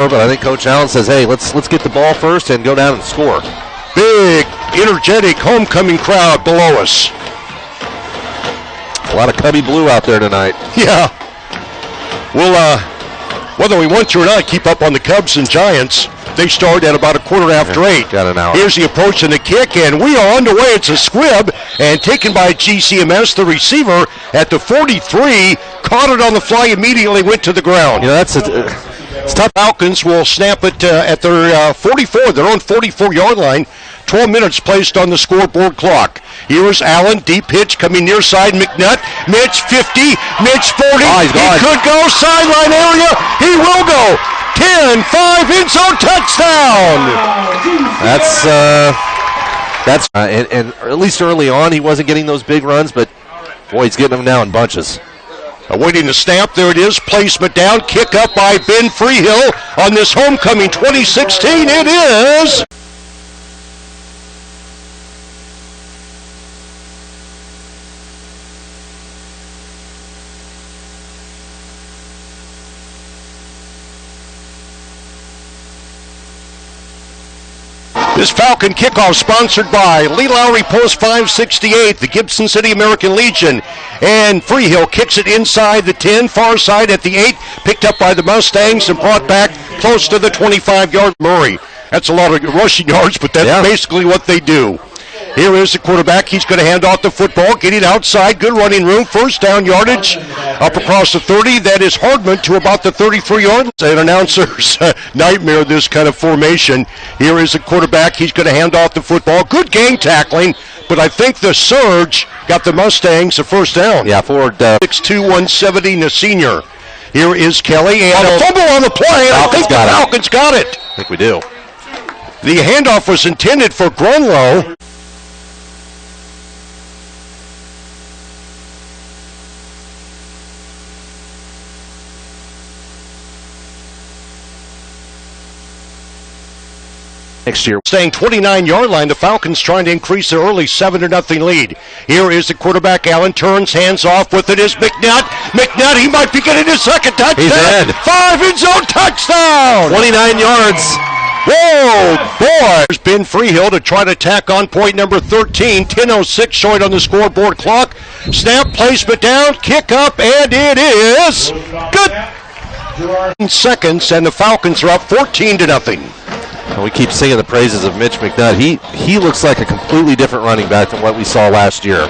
but I think Coach Allen says, hey, let's get the ball first and go down and score. Big, energetic homecoming crowd below us. A lot of Cubby Blue out there tonight. Yeah. We'll, whether we want to or not, keep up on the Cubs and Giants. They start at about 8:15. Got an hour. Here's the approach and the kick, and we are underway. It's a squib, and taken by GCMS. The receiver at the 43 caught it on the fly, immediately went to the ground. You know, it's tough. Falcons will snap it at their 44, their own 44-yard line. 12 minutes placed on the scoreboard clock. Here is Allen, deep pitch coming near side. McNutt, Mitch 50, Mitch 40. He could go sideline area. He will go. 10-5 end zone touchdown. And at least early on he wasn't getting those big runs, but boy, he's getting them now in bunches. Awaiting the snap, there it is, placement down, kick up by Ben Freehill on this homecoming 2016. It is. This Falcon kickoff sponsored by Lee Lowry Post 568, the Gibson City American Legion. And Freehill kicks it inside the 10, far side at the 8, picked up by the Mustangs and brought back close to the 25-yard Murray. That's a lot of rushing yards, but that's basically what they do. Here is the quarterback. He's going to hand off the football, get it outside. Good running room. First down yardage up across the 30. That is Hardman to about the 33-yard line. An announcer's nightmare, this kind of formation. Here is the quarterback. He's going to hand off the football. Good gang tackling, but I think the surge got the Mustangs a first down. Yeah, forward. 6'2", 170, the senior. Here is Kelly, and a fumble on the play, and I think the Falcons got it. I think we do. The handoff was intended for Grunlow. Next year. Staying 29-yard line, the Falcons trying to increase their early 7-0 lead. Here is the quarterback. Allen turns, hands off with it is McNutt. McNutt, he might be getting his second touchdown. He's in. 5 end zone touchdown. 29 yards. Whoa, boy. There's Ben Freehill to try to tack on point number 13. 10:06 showing on the scoreboard clock. Snap, placement down, kick up, and it is good. Seconds, and the Falcons are up 14-0. And we keep singing the praises of Mitch McNutt. He looks like a completely different running back than what we saw last year.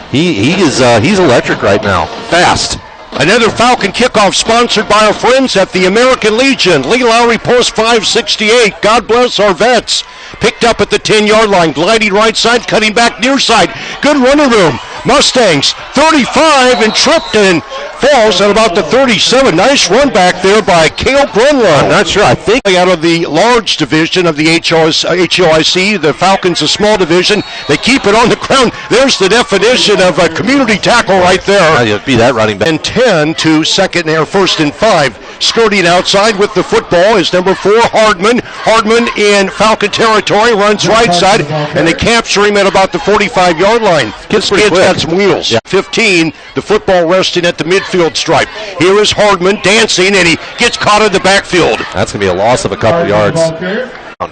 He's electric right now. Fast. Another Falcon kickoff sponsored by our friends at the American Legion. Lee Lowry Post 568. God bless our vets. Picked up at the 10-yard line. Gliding right side, cutting back near side. Good running room. Mustangs 35 and tripped and falls at about the 37. Nice run back there by Cale Grunlow. I'm not sure. I think out of the large division of the HOIC, the Falcons a small division. They keep it on the ground. There's the definition of a community tackle right there. You'd be that running back. And 10 to second there, 1st and 5. Skirting outside with the football is number 4, Hardman. Hardman in Falcon territory, runs right side, and they capture him at about the 45-yard line. This kid's got some wheels. Yeah. 15, the football resting at the midfield stripe. Here is Hardman dancing, and he gets caught in the backfield. That's going to be a loss of a couple yards.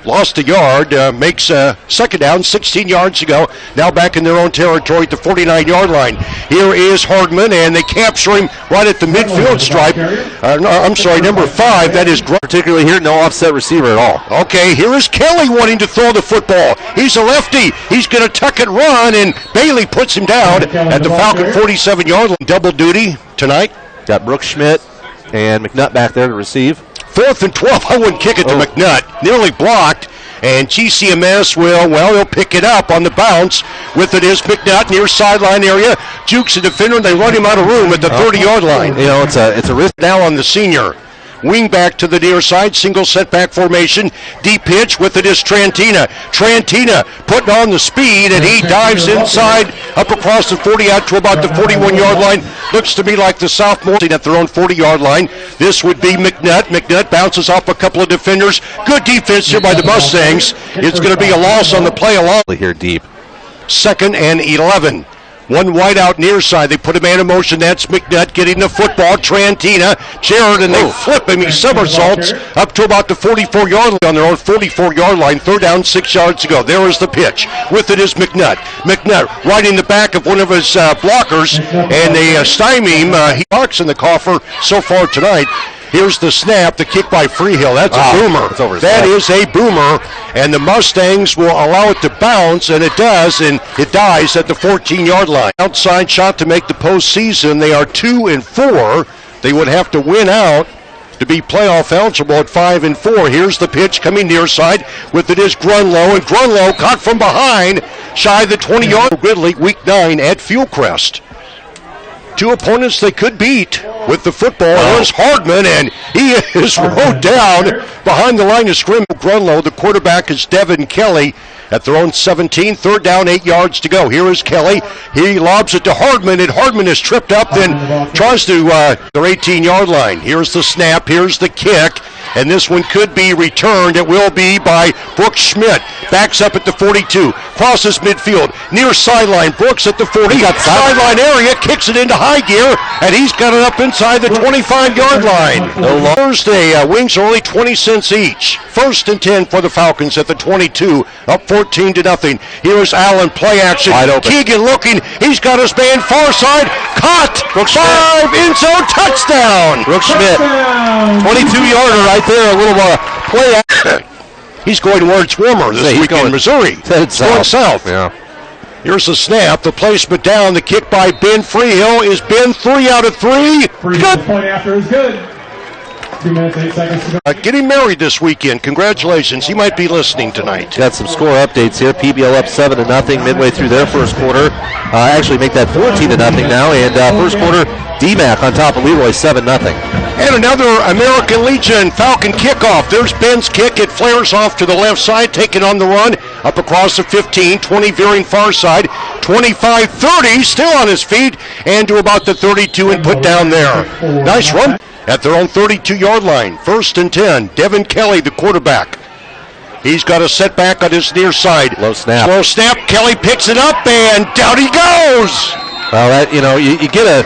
Lost a yard, makes second down, 16 yards to go. Now back in their own territory at the 49-yard line. Here is Hardman, and they capture him right at the midfield stripe. Number 5, that is particularly here, no offset receiver at all. Okay, here is Kelly wanting to throw the football. He's a lefty. He's going to tuck and run, and Bailey puts him down at the Falcon 47-yard line. Double duty tonight. Got Brooks Schmidt and McNutt back there to receive. 4th and 12, I wouldn't kick it to McNutt. Nearly blocked, and GCMS will pick it up on the bounce. With it is McNutt near sideline area. Jukes the defender, and they run him out of room at the 30-yard line. You know, it's a risk. Now on the senior. Wing back to the near side, single setback formation, deep pitch. With it is Trantina. Trantina putting on the speed, and he dives inside, up across the 40 out to about the 41-yard line. Looks to me like the sophomore at their own 40-yard line. This would be McNutt. McNutt bounces off a couple of defenders. Good defense here by the Mustangs. It's going to be a loss on the play along. Here deep. 2nd and 11. One wide out near side. They put a man in motion. That's McNutt getting the football. Trantina, Jared, and they flip him. He somersaults up to about the 44-yard line on their own 44-yard line. Third down, 6 yards to go. There is the pitch. With it is McNutt. McNutt right in the back of one of his blockers, and they stymie him. He barks in the coffer so far tonight. Here's the snap, the kick by Freehill. That's a boomer. That is a boomer, and the Mustangs will allow it to bounce, and it does, and it dies at the 14-yard line. Outside shot to make the postseason. They are 2-4. They would have to win out to be playoff eligible at 5-4. Here's the pitch coming near side. With it is Grunlow, and Grunlow caught from behind, shy the 20-yard. Gridley, week 9 at Fieldcrest. Two opponents they could beat with the football. There's Hardman, and he is rode down behind the line of scrimmage. Grunlow, the quarterback, is Devin Kelly at their own 17. Third down, 8 yards to go. Here is Kelly. He lobs it to Hardman, and Hardman is tripped up, then tries to their 18-yard line. Here's the snap. Here's the kick. And this one could be returned. It will be by Brooks Schmidt. Backs up at the 42. Crosses midfield. Near sideline. Brooks at the 40. Sideline area. Kicks it into high gear. And he's got it up inside the 25-yard line. Thursday, wings are only 20 cents each. 1st and 10 for the Falcons at the 22. Up 14-0. Here's Allen. Play action. Keegan looking. He's got his man far side. Caught. Brooks 5. End zone touchdown. Brooks Schmidt. 22-yarder right there, a little play. He's going where it's warmer this week in Missouri. It's going south. Yeah. Here's the snap, the placement down, the kick by Ben Freehill. Is Ben 3 out of 3? Good. Point after is good. 2 minutes, 8 seconds to go. Getting married this weekend. Congratulations. He might be listening tonight. Got some score updates here. PBL up 7-0 midway through their first quarter. Actually make that 14-0 now. And first quarter, DMAC on top of LeRoy 7-0. And another American Legion Falcon kickoff. There's Ben's kick. It flares off to the left side, taken on the run, up across the 15, 20 veering far side, 25, 30, still on his feet, and to about the 32 and put down there. Nice run at their own 32-yard line. 1st and 10. Devin Kelly, the quarterback. He's got a setback on his near side. Low snap. Slow snap. Kelly picks it up, and down he goes. Well, you get a...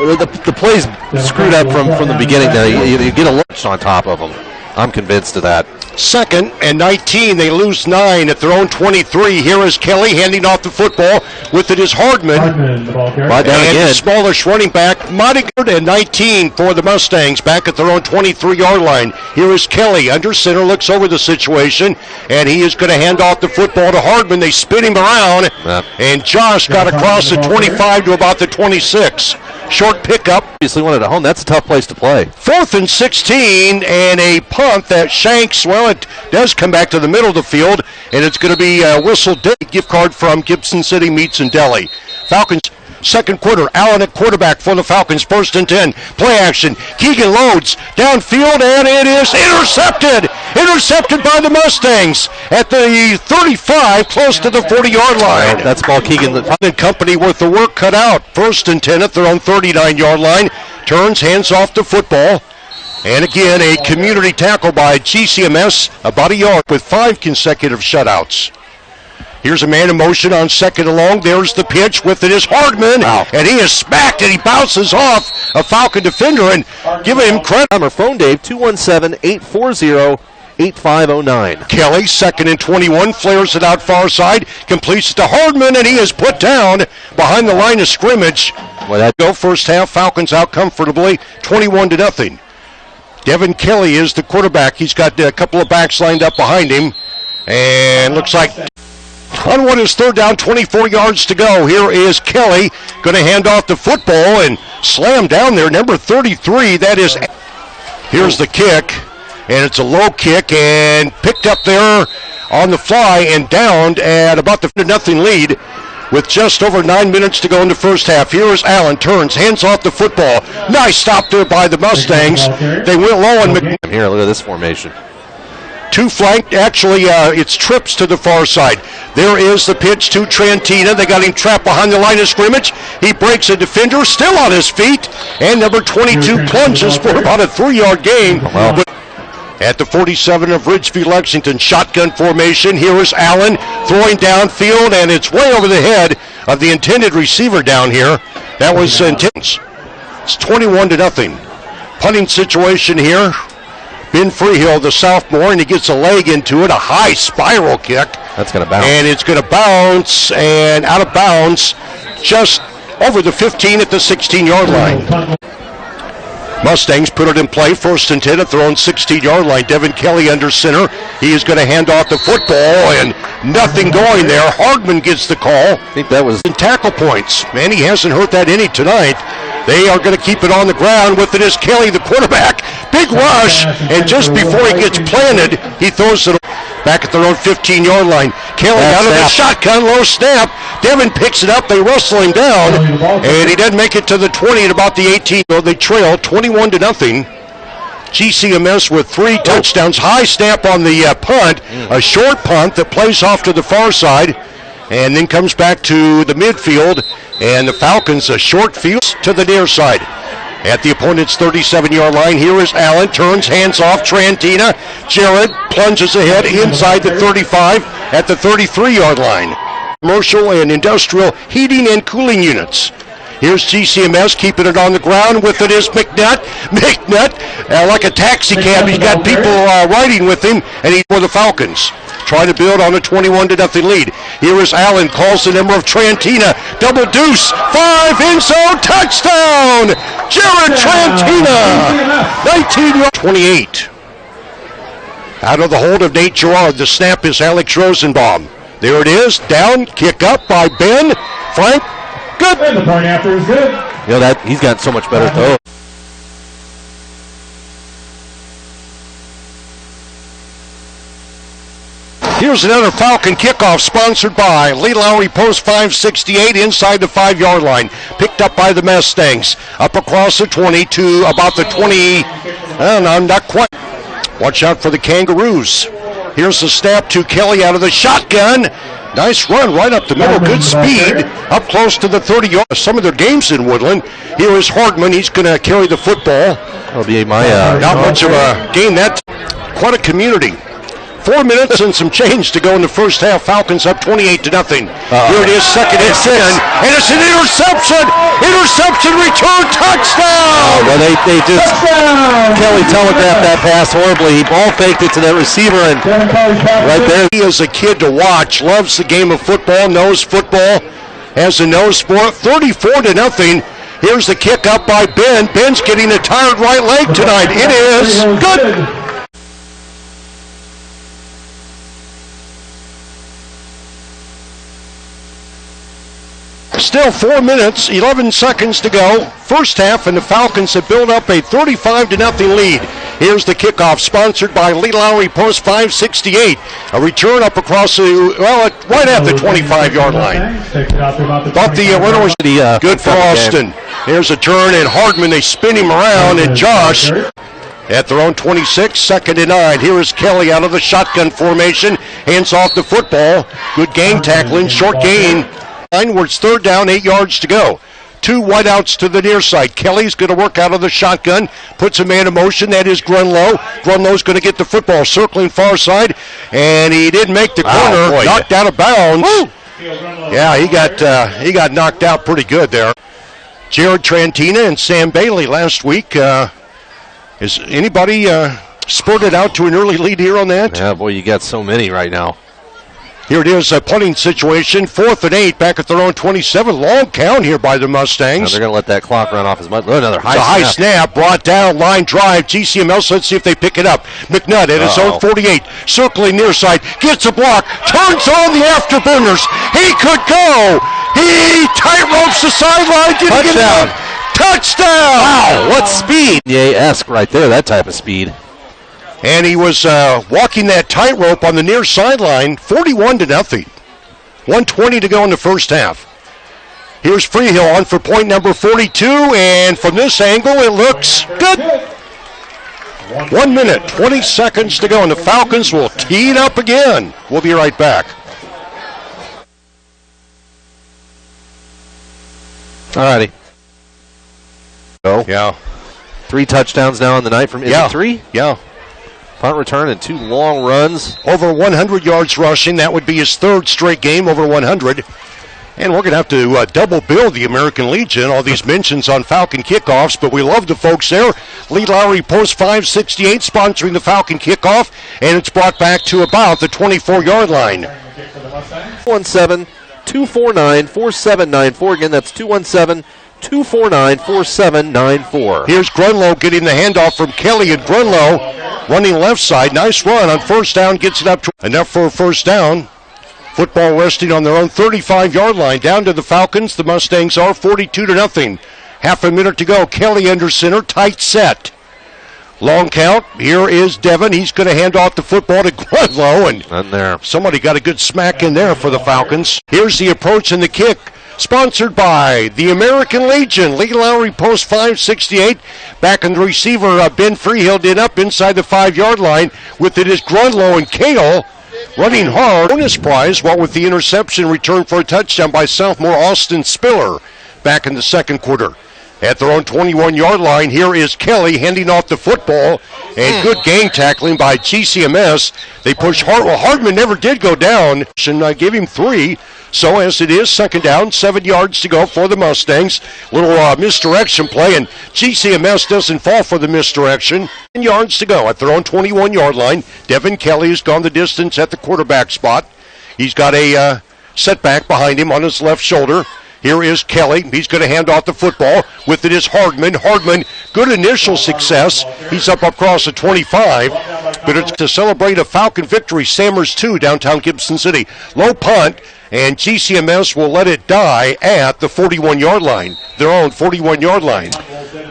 The play's screwed up from the beginning there. You get a lunch on top of them. I'm convinced of that. 2nd and 19. They lose 9 at their own 23. Here is Kelly handing off the football. With it is Hardman. Hardman, the ball carrier. And the smallish running back, Modigan, and 19 for the Mustangs back at their own 23-yard line. Here is Kelly under center, looks over the situation, and he is going to hand off the football to Hardman. They spin him around, and Josh got across the 25 to about the 26. Short pickup. Obviously wanted at home. That's a tough place to play. 4th and 16, and a punt that shanks. Well, it does come back to the middle of the field, and it's going to be a whistle gift card from Gibson City Meats and Deli. Falcons. Second quarter, Allen at quarterback for the Falcons. 1st and 10. Play action. Keegan loads downfield, and it is intercepted. Intercepted by the Mustangs at the 35, close to the 40-yard line. That's ball Keegan. And company with the work cut out. 1st and 10 at their own 39-yard line. Turns, hands off the football. And again, a community tackle by GCMS, about a yard with 5 consecutive shutouts. Here's a man in motion on 2nd and long. There's the pitch. With it is Hardman. And he is smacked, and he bounces off a Falcon defender. And give him credit. Our phone, Dave, 217-840-8509. Kelly, 2nd and 21, flares it out far side, completes it to Hardman, and he is put down behind the line of scrimmage. Well, that go first half. Falcons out comfortably, 21-0. Devin Kelly is the quarterback. He's got a couple of backs lined up behind him. And looks like on what is 3rd down, 24 yards to go. Here is Kelly going to hand off the football and slam down there. Number 33, that is. Here's the kick, and it's a low kick and picked up there on the fly and downed at about the 0 lead with just over 9 minutes to go in the first half. Here is Allen, turns, hands off the football. Nice stop there by the Mustangs. They went low on McNutt. Here, look at this formation. Two flanked, actually, it's trips to the far side. There is the pitch to Trantina. They got him trapped behind the line of scrimmage. He breaks a defender, still on his feet, and number 22 plunges for about a 3-yard gain. At the 47 of Ridgeview, Lexington, shotgun formation. Here is Allen throwing downfield, and it's way over the head of the intended receiver down here. That was intense. It's 21-0. Punting situation here. Ben Freehill, the sophomore, and he gets a leg into it, a high spiral kick. That's going to bounce. And it's going to bounce, and out of bounds, just over the 15 at the 16-yard line. Mustangs put it in play, 1st and 10 at their own 16-yard line. Devin Kelly under center. He is going to hand off the football, and nothing going there. Hardman gets the call. I think that was in tackle points. Man, he hasn't hurt that any tonight. They are going to keep it on the ground with it is Kelly, the quarterback. Big rush, and just before he gets planted, he throws it back at their own 15-yard line. Kelly out of the shotgun, low snap. Devin picks it up. They wrestle him down, and he doesn't make it to the 20 at about the 18. So they trail 21-0. GCMS with 3 touchdowns. High snap on the punt, a short punt that plays off to the far side, and then comes back to the midfield, and the Falcons a short field to the near side. At the opponent's 37-yard line, here is Allen, turns, hands off, Trantina. Jared plunges ahead inside the 35 at the 33-yard line. Commercial and industrial heating and cooling units. Here's GCMS keeping it on the ground. With it is McNutt. Like a taxi cab, he's got people riding with him, and he's for the Falcons. Trying to build on a 21-0 lead. Here is Allen, calls the number of Trantina. Double deuce, 5 end zone, touchdown! Jared Trantina, 19-28. Out of the hold of Nate Gerard, the snap is Alex Rosenbaum. There it is, down, kick up by Ben. Frank, good. And the point after is good. You know that he's got so much better throw. Here's another Falcon kickoff sponsored by Lee Lowry Post 568 inside the 5-yard line. Picked up by the Mustangs. Up across the 20 to about the 20. Not quite. Watch out for the Kangaroos. Here's the snap to Kelly out of the shotgun. Nice run right up the middle. Good speed. Up close to the 30 yards. Some of their games in Woodland. Here is Hardman. He's going to carry the football. That'll be my... Not much of a game. That's quite a community. 4 minutes and some change to go in the first half. Falcons up 28-0. Here it is, 2nd and 10. And it's an interception. Interception, return, touchdown. Well, they just... Kelly telegraphed that pass horribly. He ball faked it to that receiver, and right there. He is a kid to watch. Loves the game of football. Knows football as a nose sport. 34-0. Here's the kick up by Ben. Ben's getting a tired right leg tonight. It is good. Still 4 minutes, 11 seconds to go. First half, and the Falcons have built up a 35-0 lead. Here's the kickoff, sponsored by Lee Lowry Post 568. A return up across the, right at the 25-yard line. Thought the winner was good for Austin. Here's a turn, and Hardman, they spin him around, and Josh at their own 26, 2nd and 9. Here is Kelly out of the shotgun formation, hands off the football. Good game tackling, short gain. Where it's 3rd down, 8 yards to go. 2 wideouts to the near side. Kelly's going to work out of the shotgun, puts a man in motion. That is Grunlow. Grunlow's going to get the football, circling far side, and he didn't make the corner. Knocked out of bounds. Woo. Yeah, he got knocked out pretty good there. Jared Trantina and Sam Bailey last week. Is anybody spurted out to an early lead here on that? Yeah, boy, you got so many right now. Here it is, a punting situation, 4th and 8, back at their own 27. Long count here by the Mustangs. Now they're going to let that clock run off as much. Another high snap, brought down, line drive. GCMS, let's see if they pick it up. McNutt at his own 48, circling near side, gets a block, turns on the afterburners. He could go. He tight ropes the sideline. Touchdown. Touchdown. Wow, what speed. Yeah-esque right there, that type of speed. And he was walking that tightrope on the near sideline, 41-0. 1:20 to go in the first half. Here's Freehill on for point number 42, and from this angle, it looks good. 1 minute, 20 seconds to go, and the Falcons will tee it up again. We'll be right back. All righty. Oh, yeah. 3 touchdowns now on the night from, is it 3? Yeah. Punt return and 2 long runs. Over 100 yards rushing. That would be his 3rd straight game over 100. And we're going to have to double bill the American Legion, all these mentions on Falcon kickoffs, but we love the folks there. Lee Lowry Post 568 sponsoring the Falcon kickoff, and it's brought back to about the 24-yard line. 217-249-4794. Again, that's 217-249-4794. Here's Grunlow getting the handoff from Kelly, and Grunlow running left side. Nice run on first down, gets it up to enough for a first down. Football resting on their own 35-yard line. Down to the Falcons. The Mustangs are 42-0. Half a minute to go. Kelly under center. Tight set. Long count. Here is Devin. He's going to hand off the football to Grunlow. And there. Somebody got a good smack in there for the Falcons. Here's the approach and the kick. Sponsored by the American Legion. Lee Lowry Post 568. Back in the receiver. Ben Freehill did up inside the 5-yard line. With it is Grunlow and Kale. Running hard. Bonus prize, what with the interception return for a touchdown by sophomore Austin Spiller back in the second quarter. At their own 21-yard line, here is Kelly handing off the football, and good gang tackling by GCMS. They push hard. Well, Hardman never did go down, and give him 3. So as it is, second down, 7 yards to go for the Mustangs. Little misdirection play, and GCMS doesn't fall for the misdirection. 10 yards to go at their own 21-yard line. Devin Kelly has gone the distance at the quarterback spot. He's got a setback behind him on his left shoulder. Here is Kelly. He's going to hand off the football. With it is Hardman. Hardman, good initial success. He's up across the 25. But it's to celebrate a Falcon victory. Sammers 2, downtown Gibson City. Low punt, and GCMS will let it die at the 41-yard line. Their own 41-yard line.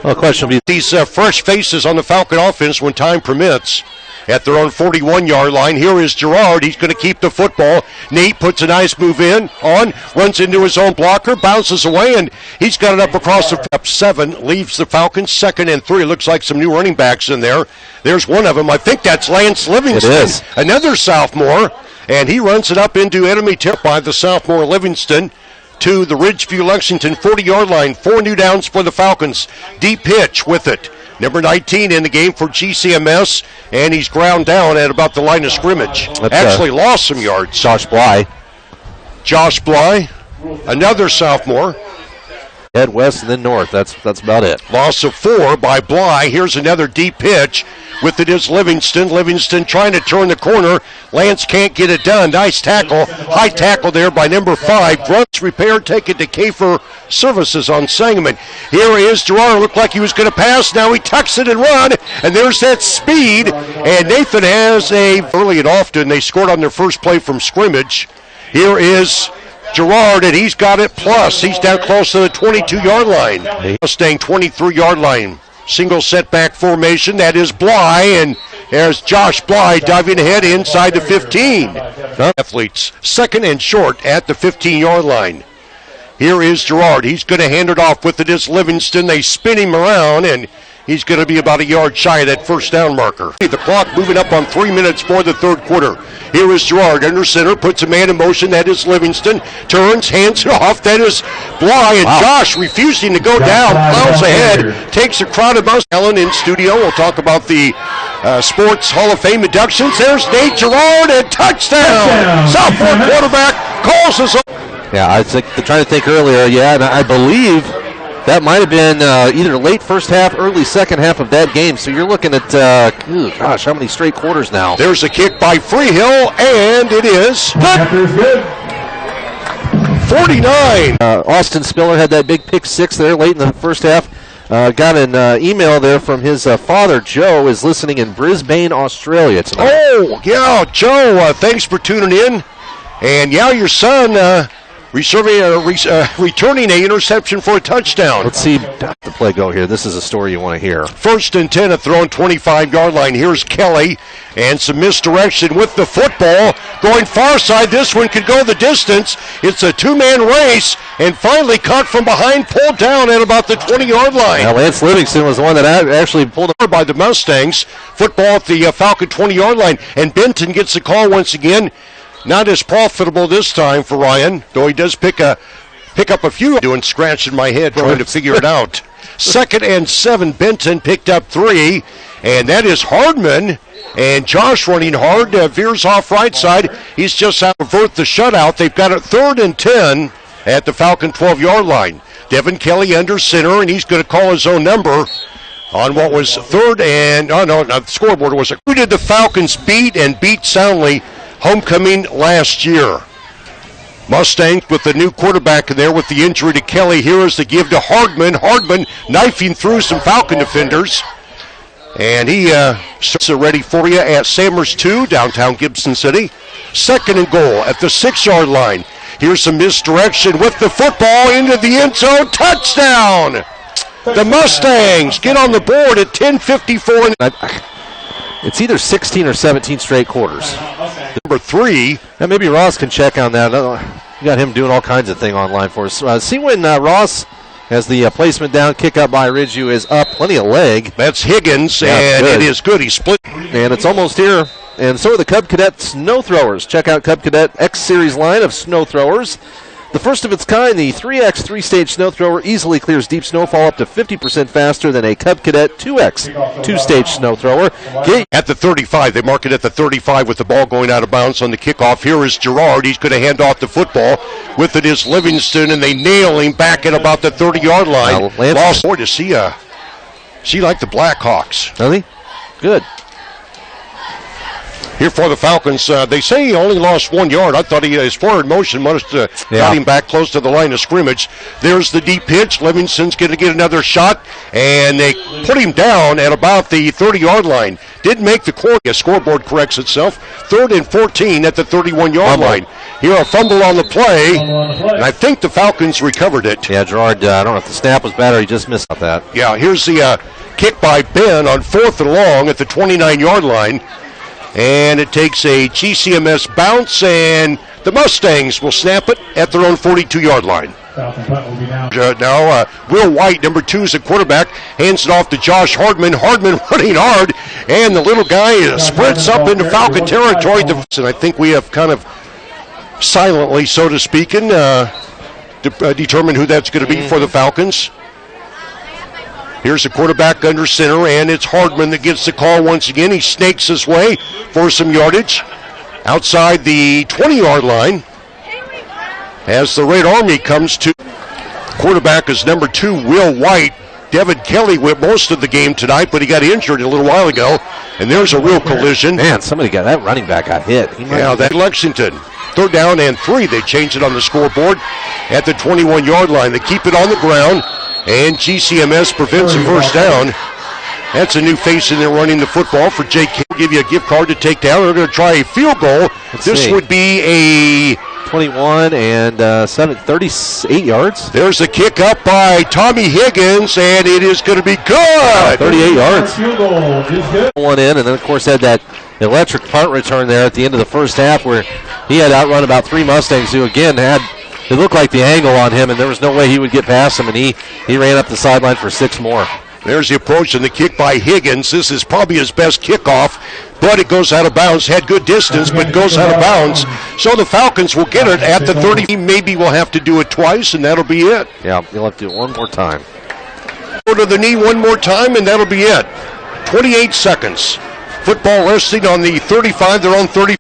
Well, question will be these fresh faces on the Falcon offense when time permits. At their own 41-yard line, here is Gerard. He's going to keep the football. Nate puts a nice move runs into his own blocker, bounces away, and he's got it up across the up 7, leaves the Falcons 2nd and 3. Looks like some new running backs in there. There's one of them. I think that's Lance Livingston. It is. Another sophomore, and he runs it up into enemy territory by the sophomore Livingston to the Ridgeview Lexington 40-yard line. 4 new downs for the Falcons. Deep pitch with it. Number 19 in the game for GCMS, and he's ground down at about the line of scrimmage. Actually lost some yards. Josh Bly, another sophomore. Head west and then north. That's about it. Loss of 4 by Bly. Here's another deep pitch. With it is Livingston. Livingston trying to turn the corner. Lance can't get it done. Nice tackle. High tackle there by number 5. Grunts repair. Take it to Kafer Services on Sangamon. Here is Gerard. Looked like he was going to pass. Now he tucks it and run. And there's that speed. And Nathan has early and often. They scored on their first play from scrimmage. Here is Gerard, and he's got it plus. He's down close to the 22-yard line. Mustang 23-yard line. Single setback formation. That is Bly, and there's Josh Bly diving ahead inside the 15. Athletes 2nd and short at the 15-yard line. Here is Gerard. He's going to hand it off. With it is Livingston. They spin him around, and he's going to be about a yard shy of that first down marker. The clock moving up on 3 minutes for the third quarter. Here is Gerard under center, puts a man in motion. That is Livingston. Turns, hands it off. That is Bly, and Josh refusing to go down. Plows ahead, takes a crowd of us. Ellen in studio. We'll talk about the Sports Hall of Fame inductions. There's Nate Gerard, and touchdown. Sophomore quarterback calls us up. Yeah, I think trying to think earlier. Yeah, and I believe that might have been either late first half, early second half of that game. So you're looking at, how many straight quarters now? There's a kick by Freehill, and it is good. 49. Austin Spiller had that big pick 6 there late in the first half. Got an email there from his father, Joe, is listening in Brisbane, Australia tonight. Oh, yeah, Joe, thanks for tuning in. And, yeah, your son returning an interception for a touchdown. Let's see the play go here. This is a story you want to hear. 1st and 10 at their own 25-yard line. Here's Kelly, and some misdirection with the football. Going far side, this one could go the distance. It's a 2-man race, and finally caught from behind, pulled down at about the 20-yard line. Now, Lance Livingston was the one that actually pulled over by the Mustangs. Football at the Falcon 20-yard line, and Benton gets the call once again. Not as profitable this time for Ryan, though he does pick up a few. Doing scratching my head trying to figure it out. 2nd and 7, Benton picked up 3, and that is Hardman. And Josh running hard, veers off right side. He's just out to avert the shutout. They've got it 3rd and 10 at the Falcon 12-yard line. Devin Kelly under center, and he's going to call his own number on what was 3rd and, the scoreboard was, who did the Falcons beat and beat soundly homecoming last year? Mustangs with the new quarterback in there with the injury to Kelly. Here is the give to Hardman. Hardman knifing through some Falcon defenders. And he starts it ready for you at Samers 2, downtown Gibson City. 2nd and goal at the 6-yard line. Here's some misdirection with the football into the end zone. Touchdown! The Mustangs get on the board at 10:54. It's either 16 or 17 straight quarters. Number 3. Now maybe Ross can check on that. You got him doing all kinds of things online for us. See when Ross has the placement down, kick up by Ridgeview is up. Plenty of leg. That's Higgins, and it is good. He split. And it's almost here. And so are the Cub Cadet snow throwers. Check out Cub Cadet X Series line of snow throwers. The first of its kind, the 3X 3-stage snow thrower easily clears deep snowfall up to 50% faster than a Cub Cadet 2X 2-stage snow thrower. At the 35, they mark it at the 35 with the ball going out of bounds on the kickoff. Here is Gerard. He's going to hand off the football. With it is Livingston, and they nail him back at about the 30-yard line. Lost more to see like the Blackhawks. Does he? Good. Here for the Falcons, they say he only lost 1 yard. I thought his forward motion must have got him back close to the line of scrimmage. There's the deep pitch. Livingston's going to get another shot, and they put him down at about the 30-yard line. Didn't make the corner. The scoreboard corrects itself. 3rd and 14 at the 31-yard line. Here a fumble on the play, and I think the Falcons recovered it. Yeah, Gerard, I don't know if the snap was bad or he just missed that. Yeah, here's the kick by Ben on 4th and long at the 29-yard line. And it takes a GCMS bounce, and the Mustangs will snap it at their own 42-yard line. Now, Will White, number 2, is a quarterback, hands it off to Josh Hardman. Hardman running hard, and the little guy sprints up into Falcon territory. And I think we have kind of silently, so to speak, determined who that's going to be for the Falcons. Here's the quarterback under center, and it's Hardman that gets the call once again. He snakes his way for some yardage outside the 20-yard line as the Red Army comes to. Quarterback is number 2, Will White. Devin Kelly went most of the game tonight, but he got injured a little while ago, and there's a real collision. Man, somebody got that running back got hit. That Lexington. 3rd down and 3. They change it on the scoreboard at the 21-yard line. They keep it on the ground. And GCMS prevents a first down. That's a new face in there running the football for Jake. Give you a gift card to take down. They're going to try a field goal. This would be a 21 and 38 yards. There's the kick up by Tommy Higgins, and it is going to be good. 38 yards. One in, and then of course had that electric punt return there at the end of the first half where he had outrun about 3 Mustangs who again had. It looked like the angle on him, and there was no way he would get past him, and he ran up the sideline for 6 more. There's the approach and the kick by Higgins. This is probably his best kickoff, but it goes out of bounds. Had good distance, but goes out of bounds. So the Falcons will get it at the 30. Maybe we'll have to do it twice, and that'll be it. Yeah, you'll have to do it one more time. Go to the knee one more time, and that'll be it. 28 seconds. Football resting on the 35. They're on 30.